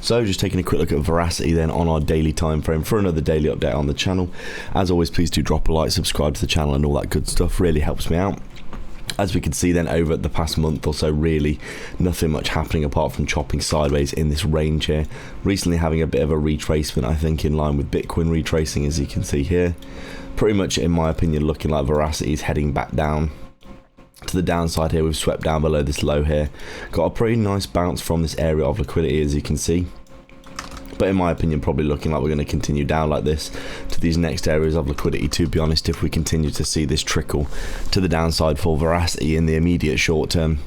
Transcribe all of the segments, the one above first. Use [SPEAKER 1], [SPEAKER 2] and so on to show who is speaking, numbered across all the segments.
[SPEAKER 1] So just taking a quick look at Verasity then on our daily time frame for another daily update on the channel. As always, please do drop a like, subscribe to the channel and all that good stuff, really helps me out. As we can see then, over the past month or so, really nothing much happening apart from chopping sideways in this range here. Recently having a bit of a retracement, I think, in line with Bitcoin retracing, as you can see here. Pretty much, in my opinion, looking like Verasity is heading back down to the downside here. We've swept down below this low here. Got a pretty nice bounce from this area of liquidity, as you can see. But in my opinion, probably looking like we're going to continue down like this to these next areas of liquidity, to be honest, if we continue to see this trickle to the downside for Verasity in the immediate short term.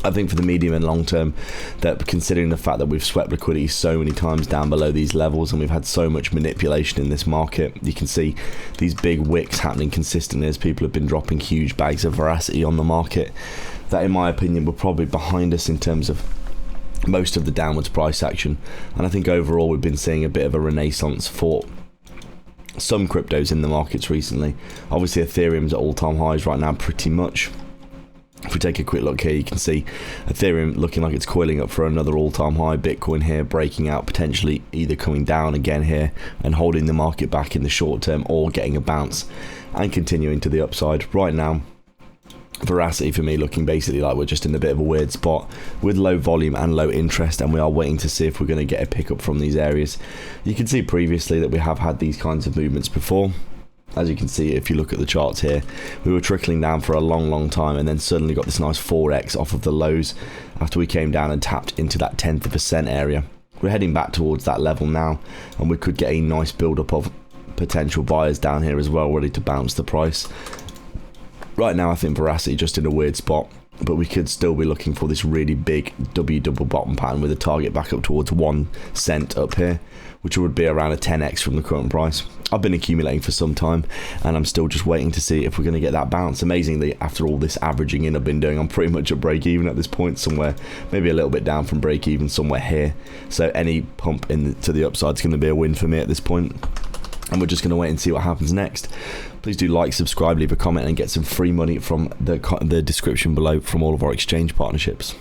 [SPEAKER 1] I think for the medium and long term, that considering the fact that we've swept liquidity so many times down below these levels and we've had so much manipulation in this market, you can see these big wicks happening consistently as people have been dropping huge bags of Verasity on the market. That, in my opinion, we're probably behind us in terms of most of the downwards price action, and I think overall we've been seeing a bit of a renaissance for some cryptos in the markets recently. Obviously Ethereum's at all-time highs right now pretty much. If we take a quick look here, you can see Ethereum looking like it's coiling up for another all-time high. Bitcoin here breaking out, potentially either coming down again here and holding the market back in the short term, or getting a bounce and continuing to the upside. Right now, Verasity for me looking basically like we're just in a bit of a weird spot with low volume and low interest, and we are waiting to see if we're going to get a pickup from these areas. You can see previously that we have had these kinds of movements before. As you can see, if you look at the charts here, we were trickling down for a long time and then suddenly got this nice 4x off of the lows after we came down and tapped into that 10th of a cent area. We're heading back towards that level now, and we could get a nice build up of potential buyers down here as well, ready to bounce the price. Right now I think Verasity just in a weird spot, but we could still be looking for this really big W double bottom pattern with a target back up towards 1 cent up here, which would be around a 10x from the current price. I've been accumulating for some time and I'm still just waiting to see if we're going to get that bounce. Amazingly, after all this averaging in I've been doing, I'm pretty much at break even at this point, somewhere maybe a little bit down from break even, somewhere here. So any pump to the upside is going to be a win for me at this point. And we're just going to wait and see what happens next. Please do like, subscribe, leave a comment and get some free money from the description below from all of our exchange partnerships.